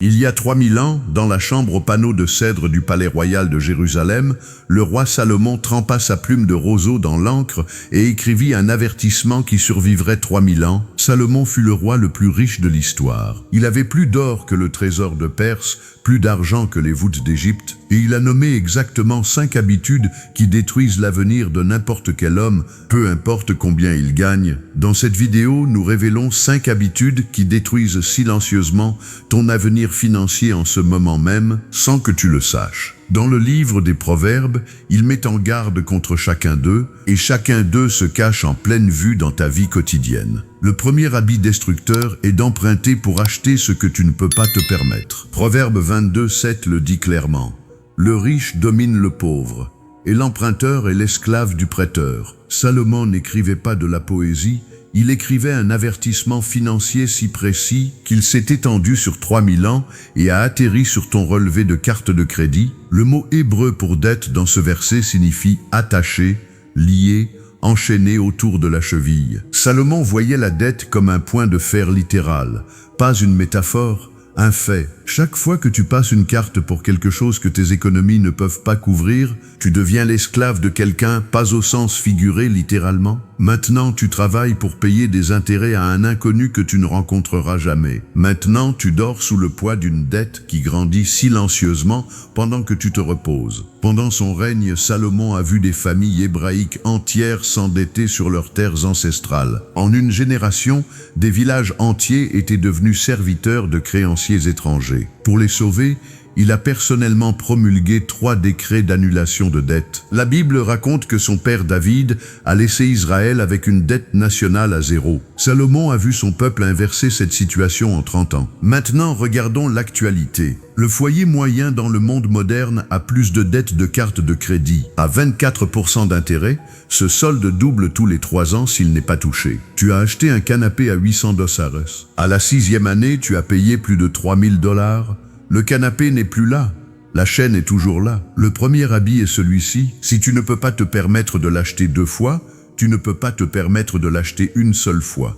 Il y a 3000 ans, dans la chambre aux panneaux de cèdre du palais royal de Jérusalem, le roi Salomon trempa sa plume de roseau dans l'encre et écrivit un avertissement qui survivrait 3000 ans. Salomon fut le roi le plus riche de l'histoire. Il avait plus d'or que le trésor de Perse, plus d'argent que les voûtes d'Égypte, et il a nommé exactement 5 habitudes qui détruisent l'avenir de n'importe quel homme, peu importe combien il gagne. Dans cette vidéo, nous révélons 5 habitudes qui détruisent silencieusement ton avenir financier en ce moment même, sans que tu le saches. Dans le livre des Proverbes, il met en garde contre chacun d'eux, et chacun d'eux se cache en pleine vue dans ta vie quotidienne. Le premier habit destructeur est d'emprunter pour acheter ce que tu ne peux pas te permettre. Proverbe 22:7 le dit clairement. Le riche domine le pauvre, et l'emprunteur est l'esclave du prêteur. Salomon n'écrivait pas de la poésie, il écrivait un avertissement financier si précis qu'il s'est étendu sur 3000 ans et a atterri sur ton relevé de carte de crédit. Le mot hébreu pour dette dans ce verset signifie attaché, lié, enchaîné autour de la cheville. Salomon voyait la dette comme un point de fer littéral, pas une métaphore, un fait. Chaque fois que tu passes une carte pour quelque chose que tes économies ne peuvent pas couvrir, tu deviens l'esclave de quelqu'un, pas au sens figuré littéralement. Maintenant, tu travailles pour payer des intérêts à un inconnu que tu ne rencontreras jamais. Maintenant, tu dors sous le poids d'une dette qui grandit silencieusement pendant que tu te reposes. Pendant son règne, Salomon a vu des familles hébraïques entières s'endetter sur leurs terres ancestrales. En une génération, des villages entiers étaient devenus serviteurs de créanciers étrangers. Pour les sauver, il a personnellement promulgué 3 décrets d'annulation de dettes. La Bible raconte que son père David a laissé Israël avec une dette nationale à 0. Salomon a vu son peuple inverser cette situation en 30 ans. Maintenant, regardons l'actualité. Le foyer moyen dans le monde moderne a plus de dettes de cartes de crédit. À 24% d'intérêt, ce solde double tous les 3 ans s'il n'est pas touché. Tu as acheté un canapé à $800. À la 6e année, tu as payé plus de $3000. Le canapé n'est plus là, la chaîne est toujours là. Le premier habit est celui-ci. Si tu ne peux pas te permettre de l'acheter 2 fois, tu ne peux pas te permettre de l'acheter une seule fois.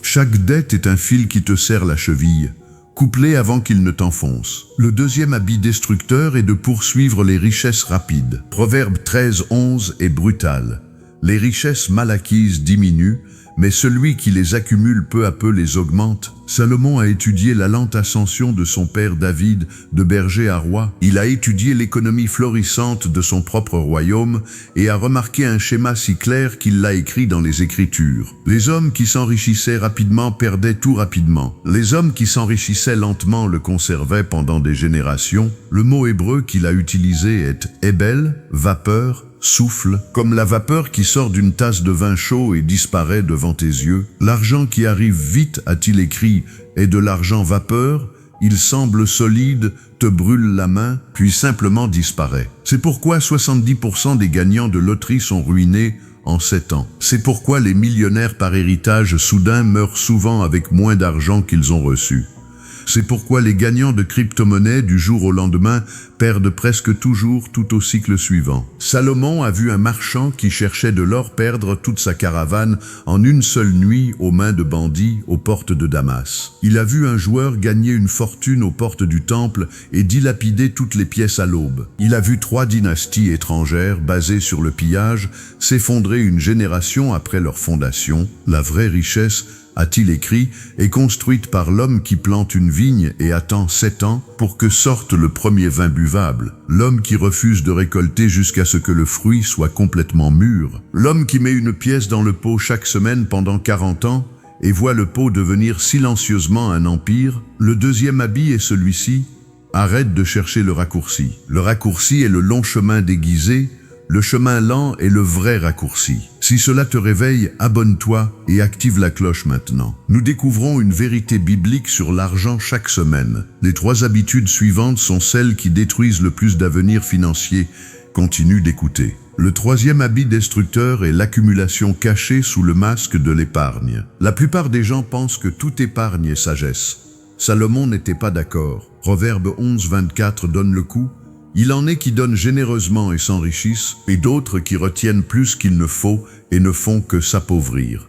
Chaque dette est un fil qui te serre la cheville, couplé avant qu'il ne t'enfonce. Le deuxième habit destructeur est de poursuivre les richesses rapides. Proverbe 13:11 est brutal. Les richesses mal acquises diminuent, mais celui qui les accumule peu à peu les augmente. Salomon a étudié la lente ascension de son père David, de berger à roi. Il a étudié l'économie florissante de son propre royaume et a remarqué un schéma si clair qu'il l'a écrit dans les Écritures. Les hommes qui s'enrichissaient rapidement perdaient tout rapidement. Les hommes qui s'enrichissaient lentement le conservaient pendant des générations. Le mot hébreu qu'il a utilisé est hebel, vapeur, souffle, comme la vapeur qui sort d'une tasse de vin chaud et disparaît devant tes yeux. L'argent qui arrive vite, a-t-il écrit, est de l'argent vapeur, il semble solide, te brûle la main, puis simplement disparaît. C'est pourquoi 70% des gagnants de loterie sont ruinés en 7 ans. C'est pourquoi les millionnaires par héritage soudain meurent souvent avec moins d'argent qu'ils ont reçu. C'est pourquoi les gagnants de crypto-monnaies du jour au lendemain perdent presque toujours tout au cycle suivant. Salomon a vu un marchand qui cherchait de l'or perdre toute sa caravane en une seule nuit aux mains de bandits aux portes de Damas. Il a vu un joueur gagner une fortune aux portes du temple et dilapider toutes les pièces à l'aube. Il a vu 3 dynasties étrangères basées sur le pillage s'effondrer une génération après leur fondation. La vraie richesse, a-t-il écrit, est construite par l'homme qui plante une vigne et attend 7 ans pour que sorte le premier vin buvable. L'homme qui refuse de récolter jusqu'à ce que le fruit soit complètement mûr. L'homme qui met une pièce dans le pot chaque semaine pendant 40 ans et voit le pot devenir silencieusement un empire. Le deuxième habit est celui-ci. Arrête de chercher le raccourci. Le raccourci est le long chemin déguisé. Le chemin lent est le vrai raccourci. Si cela te réveille, abonne-toi et active la cloche maintenant. Nous découvrons une vérité biblique sur l'argent chaque semaine. Les 3 habitudes suivantes sont celles qui détruisent le plus d'avenir financier. Continue d'écouter. Le 3e habit destructeur est l'accumulation cachée sous le masque de l'épargne. La plupart des gens pensent que toute épargne est sagesse. Salomon n'était pas d'accord. Proverbe 11:24 donne le coup. Il en est qui donnent généreusement et s'enrichissent, et d'autres qui retiennent plus qu'il ne faut et ne font que s'appauvrir.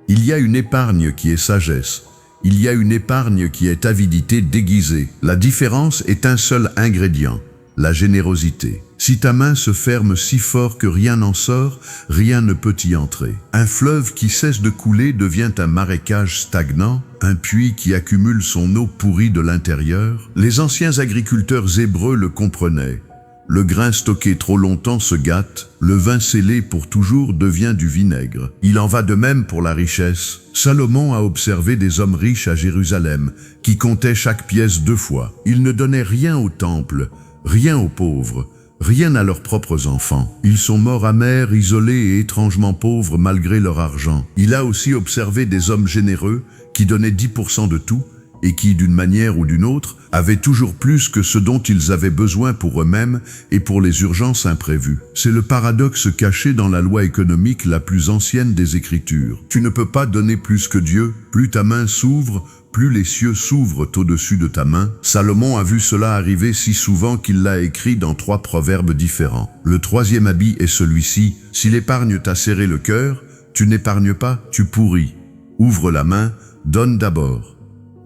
Il y a une épargne qui est sagesse. Il y a une épargne qui est avidité déguisée. La différence est un seul ingrédient, la générosité. Si ta main se ferme si fort que rien n'en sort, rien ne peut y entrer. Un fleuve qui cesse de couler devient un marécage stagnant, un puits qui accumule son eau pourrie de l'intérieur. Les anciens agriculteurs hébreux le comprenaient. Le grain stocké trop longtemps se gâte, le vin scellé pour toujours devient du vinaigre. Il en va de même pour la richesse. Salomon a observé des hommes riches à Jérusalem, qui comptaient chaque pièce 2 fois. Ils ne donnaient rien au temple, rien aux pauvres, rien à leurs propres enfants. Ils sont morts amers, isolés et étrangement pauvres malgré leur argent. Il a aussi observé des hommes généreux, qui donnaient 10% de tout, et qui, d'une manière ou d'une autre, avaient toujours plus que ce dont ils avaient besoin pour eux-mêmes et pour les urgences imprévues. C'est le paradoxe caché dans la loi économique la plus ancienne des Écritures. Tu ne peux pas donner plus que Dieu, plus ta main s'ouvre, plus les cieux s'ouvrent au-dessus de ta main. Salomon a vu cela arriver si souvent qu'il l'a écrit dans 3 proverbes différents. Le 3e habit est celui-ci: si l'épargne t'a serré le cœur, tu n'épargnes pas, tu pourris. Ouvre la main, donne d'abord.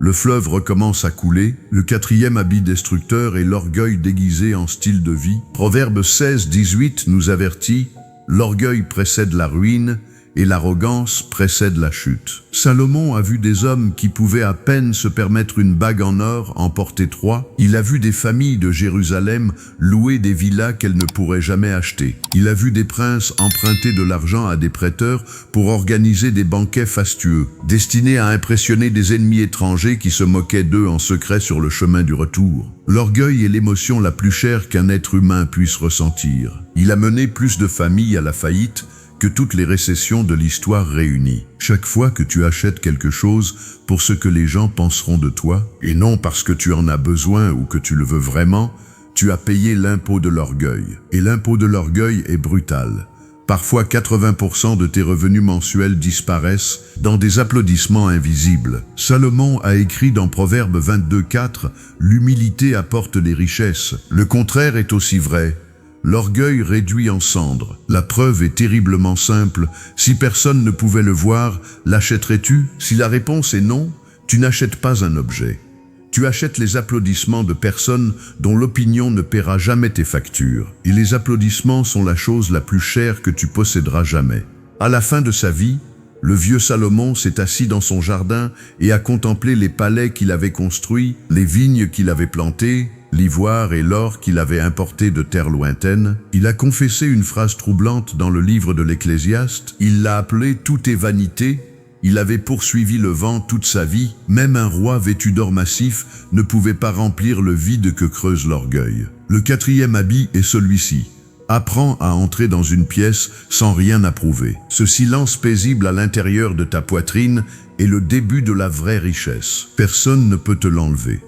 Le fleuve recommence à couler. Le 4e habit destructeur est l'orgueil déguisé en style de vie. Proverbe 16-18 nous avertit: l'orgueil précède la ruine et l'arrogance précède la chute. Salomon a vu des hommes qui pouvaient à peine se permettre une bague en or en porter 3. Il a vu des familles de Jérusalem louer des villas qu'elles ne pourraient jamais acheter. Il a vu des princes emprunter de l'argent à des prêteurs pour organiser des banquets fastueux, destinés à impressionner des ennemis étrangers qui se moquaient d'eux en secret sur le chemin du retour. L'orgueil est l'émotion la plus chère qu'un être humain puisse ressentir. Il a mené plus de familles à la faillite que toutes les récessions de l'histoire réunies. Chaque fois que tu achètes quelque chose pour ce que les gens penseront de toi, et non parce que tu en as besoin ou que tu le veux vraiment, tu as payé l'impôt de l'orgueil. Et l'impôt de l'orgueil est brutal. Parfois 80% de tes revenus mensuels disparaissent dans des applaudissements invisibles. Salomon a écrit dans Proverbe 22:4 « L'humilité apporte les richesses ». Le contraire est aussi vrai. L'orgueil réduit en cendres. La preuve est terriblement simple. Si personne ne pouvait le voir, l'achèterais-tu? Si la réponse est non, tu n'achètes pas un objet. Tu achètes les applaudissements de personnes dont l'opinion ne paiera jamais tes factures. Et les applaudissements sont la chose la plus chère que tu posséderas jamais. À la fin de sa vie, le vieux Salomon s'est assis dans son jardin et a contemplé les palais qu'il avait construits, les vignes qu'il avait plantées, l'ivoire et l'or qu'il avait importé de terres lointaines. Il a confessé une phrase troublante dans le livre de l'Ecclésiaste. Il l'a appelé « Tout est vanité ». Il avait poursuivi le vent toute sa vie. Même un roi vêtu d'or massif ne pouvait pas remplir le vide que creuse l'orgueil. Le 4e habit est celui-ci. Apprends à entrer dans une pièce sans rien approuver. Ce silence paisible à l'intérieur de ta poitrine est le début de la vraie richesse. Personne ne peut te l'enlever.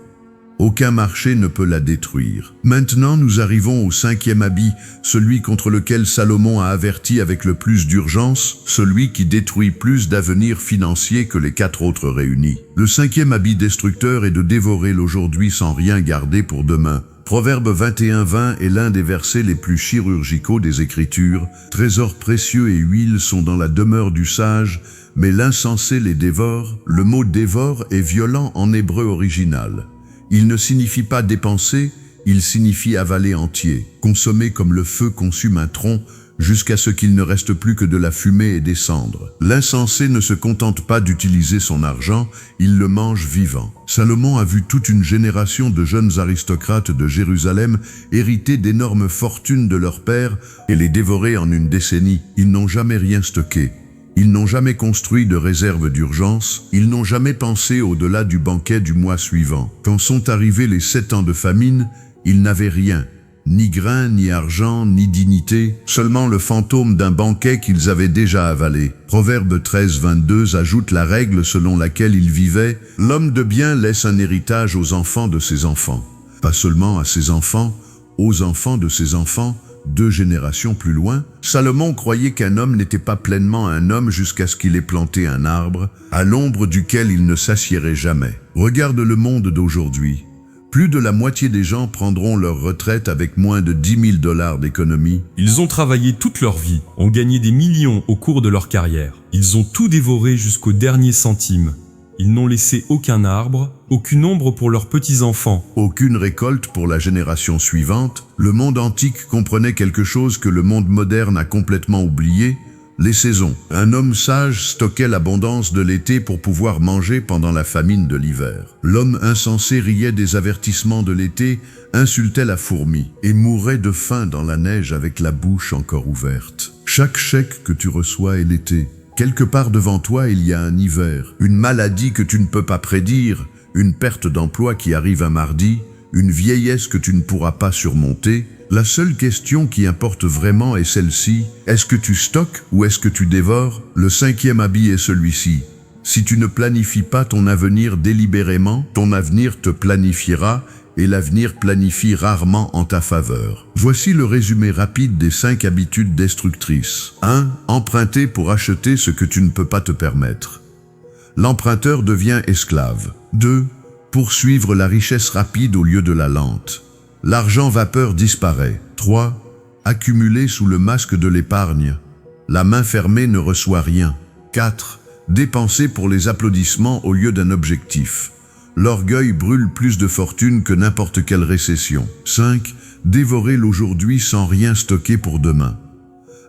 Aucun marché ne peut la détruire. Maintenant, nous arrivons au 5e habit, celui contre lequel Salomon a averti avec le plus d'urgence, celui qui détruit plus d'avenir financier que les 4 autres réunis. Le 5e habit destructeur est de dévorer l'aujourd'hui sans rien garder pour demain. Proverbe 21:20 est l'un des versets les plus chirurgicaux des Écritures. Trésors précieux et huile sont dans la demeure du sage, mais l'insensé les dévore. Le mot dévore est violent en hébreu original. Il ne signifie pas dépenser, il signifie avaler entier, consommer comme le feu consume un tronc, jusqu'à ce qu'il ne reste plus que de la fumée et des cendres. L'insensé ne se contente pas d'utiliser son argent, il le mange vivant. Salomon a vu toute une génération de jeunes aristocrates de Jérusalem hériter d'énormes fortunes de leur père et les dévorer en une décennie. Ils n'ont jamais rien stocké. Ils n'ont jamais construit de réserve d'urgence, ils n'ont jamais pensé au-delà du banquet du mois suivant. Quand sont arrivés les 7 ans de famine, ils n'avaient rien, ni grain, ni argent, ni dignité, seulement le fantôme d'un banquet qu'ils avaient déjà avalé. Proverbe 13:22 ajoute la règle selon laquelle ils vivaient: « L'homme de bien laisse un héritage aux enfants de ses enfants. » Pas seulement à ses enfants, aux enfants de ses enfants. 2 générations plus loin, Salomon croyait qu'un homme n'était pas pleinement un homme jusqu'à ce qu'il ait planté un arbre, à l'ombre duquel il ne s'assiérait jamais. Regarde le monde d'aujourd'hui. Plus de la moitié des gens prendront leur retraite avec moins de $10 000 d'économie. Ils ont travaillé toute leur vie, ont gagné des millions au cours de leur carrière. Ils ont tout dévoré jusqu'au dernier centime. Ils n'ont laissé aucun arbre, aucune ombre pour leurs petits-enfants. Aucune récolte pour la génération suivante. Le monde antique comprenait quelque chose que le monde moderne a complètement oublié, les saisons. Un homme sage stockait l'abondance de l'été pour pouvoir manger pendant la famine de l'hiver. L'homme insensé riait des avertissements de l'été, insultait la fourmi et mourait de faim dans la neige avec la bouche encore ouverte. Chaque chèque que tu reçois est l'été. Quelque part devant toi, il y a un hiver, une maladie que tu ne peux pas prédire, une perte d'emploi qui arrive un mardi, une vieillesse que tu ne pourras pas surmonter. La seule question qui importe vraiment est celle-ci. Est-ce que tu stockes ou est-ce que tu dévores? Le 5e habit est celui-ci. Si tu ne planifies pas ton avenir délibérément, ton avenir te planifiera et l'avenir planifie rarement en ta faveur. Voici le résumé rapide des 5 habitudes destructrices. 1. Emprunter pour acheter ce que tu ne peux pas te permettre. L'emprunteur devient esclave. 2. Poursuivre la richesse rapide au lieu de la lente. L'argent vapeur disparaît. 3. Accumuler sous le masque de l'épargne. La main fermée ne reçoit rien. 4. Dépenser pour les applaudissements au lieu d'un objectif. L'orgueil brûle plus de fortune que n'importe quelle récession. 5. Dévorer l'aujourd'hui sans rien stocker pour demain.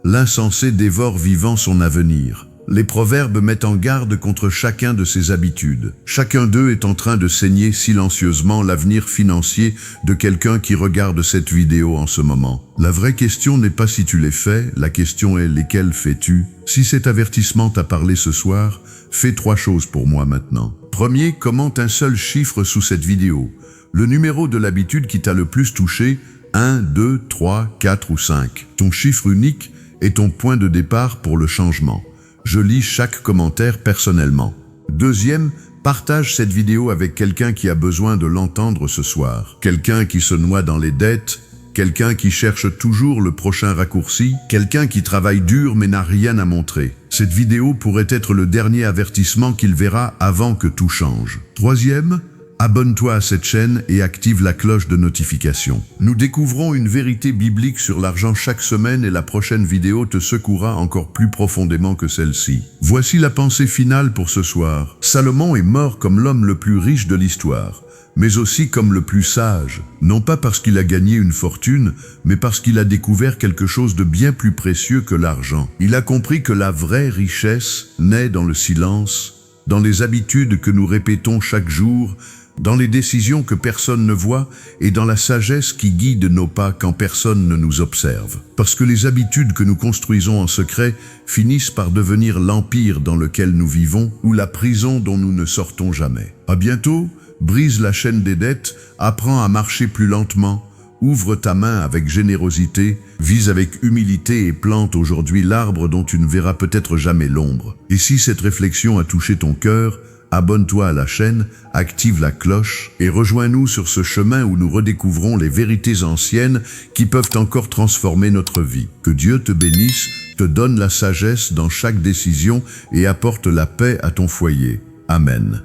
L'insensé dévore vivant son avenir. Les proverbes mettent en garde contre chacun de ces habitudes. Chacun d'eux est en train de saigner silencieusement l'avenir financier de quelqu'un qui regarde cette vidéo en ce moment. La vraie question n'est pas si tu les fais, la question est lesquelles fais-tu? Si cet avertissement t'a parlé ce soir, fais 3 choses pour moi maintenant. Premier, commente un seul chiffre sous cette vidéo. Le numéro de l'habitude qui t'a le plus touché, 1, 2, 3, 4 ou 5. Ton chiffre unique est ton point de départ pour le changement. Je lis chaque commentaire personnellement. Deuxième, partage cette vidéo avec quelqu'un qui a besoin de l'entendre ce soir. Quelqu'un qui se noie dans les dettes, quelqu'un qui cherche toujours le prochain raccourci, quelqu'un qui travaille dur mais n'a rien à montrer. Cette vidéo pourrait être le dernier avertissement qu'il verra avant que tout change. Troisième, abonne-toi à cette chaîne et active la cloche de notification. Nous découvrons une vérité biblique sur l'argent chaque semaine et la prochaine vidéo te secouera encore plus profondément que celle-ci. Voici la pensée finale pour ce soir. Salomon est mort comme l'homme le plus riche de l'histoire, mais aussi comme le plus sage, non pas parce qu'il a gagné une fortune, mais parce qu'il a découvert quelque chose de bien plus précieux que l'argent. Il a compris que la vraie richesse naît dans le silence, dans les habitudes que nous répétons chaque jour, dans les décisions que personne ne voit et dans la sagesse qui guide nos pas quand personne ne nous observe. Parce que les habitudes que nous construisons en secret finissent par devenir l'empire dans lequel nous vivons ou la prison dont nous ne sortons jamais. À bientôt, brise la chaîne des dettes, apprends à marcher plus lentement, ouvre ta main avec générosité, vise avec humilité et plante aujourd'hui l'arbre dont tu ne verras peut-être jamais l'ombre. Et si cette réflexion a touché ton cœur, abonne-toi à la chaîne, active la cloche et rejoins-nous sur ce chemin où nous redécouvrons les vérités anciennes qui peuvent encore transformer notre vie. Que Dieu te bénisse, te donne la sagesse dans chaque décision et apporte la paix à ton foyer. Amen.